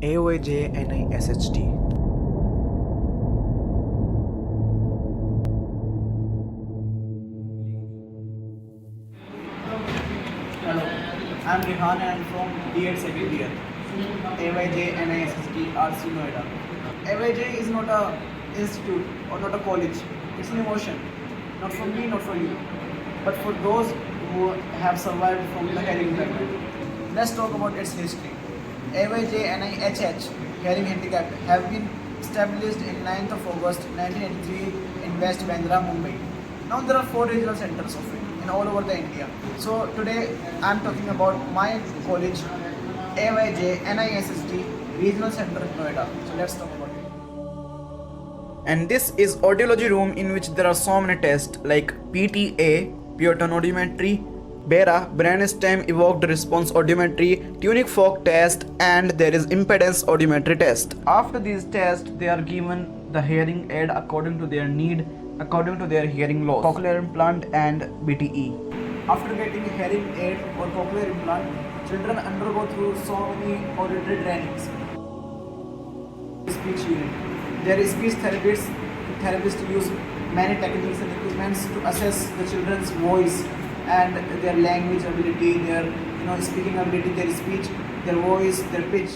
AYJNISHT. Hello, I'm Rehan and I'm from D.Ed second year. AYJ NISST RC Noida. AYJ is not a institute or not a college. It's an emotion. Not for me, not for you, but for those who have survived from the hearing impairment. Let's talk about its history. AYJ NIHH, hearing handicap, have been established in 9th of August 1983 in West Bandra, Mumbai. Now there are 4 regional centers of it in all over the India. So today I'm talking about my college, AYJ NISST Regional Center in Noida. So let's talk about it. And this is audiology room in which there are so many tests like PTA, pure tone audiometry, BERA, brainstem evoked response audiometry, tunic fork test, and there is impedance audiometry test. After these tests, they are given the hearing aid according to their need, according to their hearing loss, cochlear implant and BTE. After getting hearing aid or cochlear implant, children undergo through so many auditory trainings. Speech unit. There is speech therapists use many techniques and equipments to assess the children's voice and their language ability, their speaking ability, their speech, their voice, their pitch.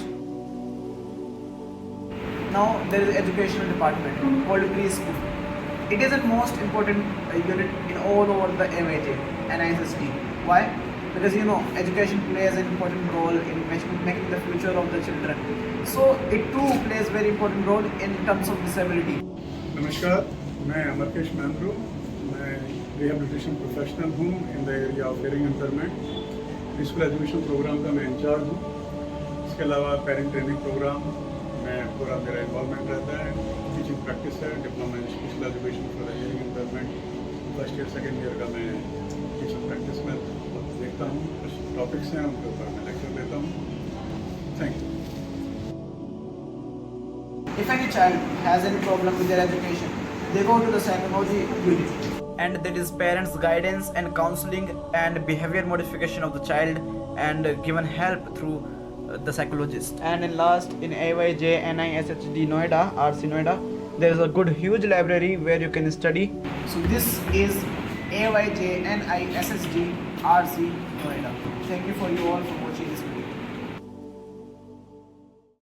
Now there is educational department called preschool. It is the most important unit in all over the AYJ and ISST. Why? Because education plays an important role in making the future of the children. So it too plays very important role in terms of disability. नमस्कार, मैं अमरकेश मैंद्रू, मैं rehabilitation professional हूँ in the area of hearing impairment. Preschool education programme का मैं in charge हूँ। इसके अलावा parent training programme में पूरा मेरा इन्वॉल्वमेंट रहता है। टीचिंग प्रैक्टिस है, diploma in special education for hearing impairment. First year second year का मैं टीचिंग प्रैक्टिस में देखता हूँ। कुछ टॉपिक्स हैं उनके ऊपर मैं लेक्चर देता हूँ। Thank you. If any child has any problem with their education, they go to the psychology unit. And there is parents guidance and counseling and behavior modification of the child and given help through the psychologist. And in last, in AYJ NISHD Noida, RC Noida, there is a good huge library where you can study. So this is AYJ NISSD RC Noida. Thank you for you all for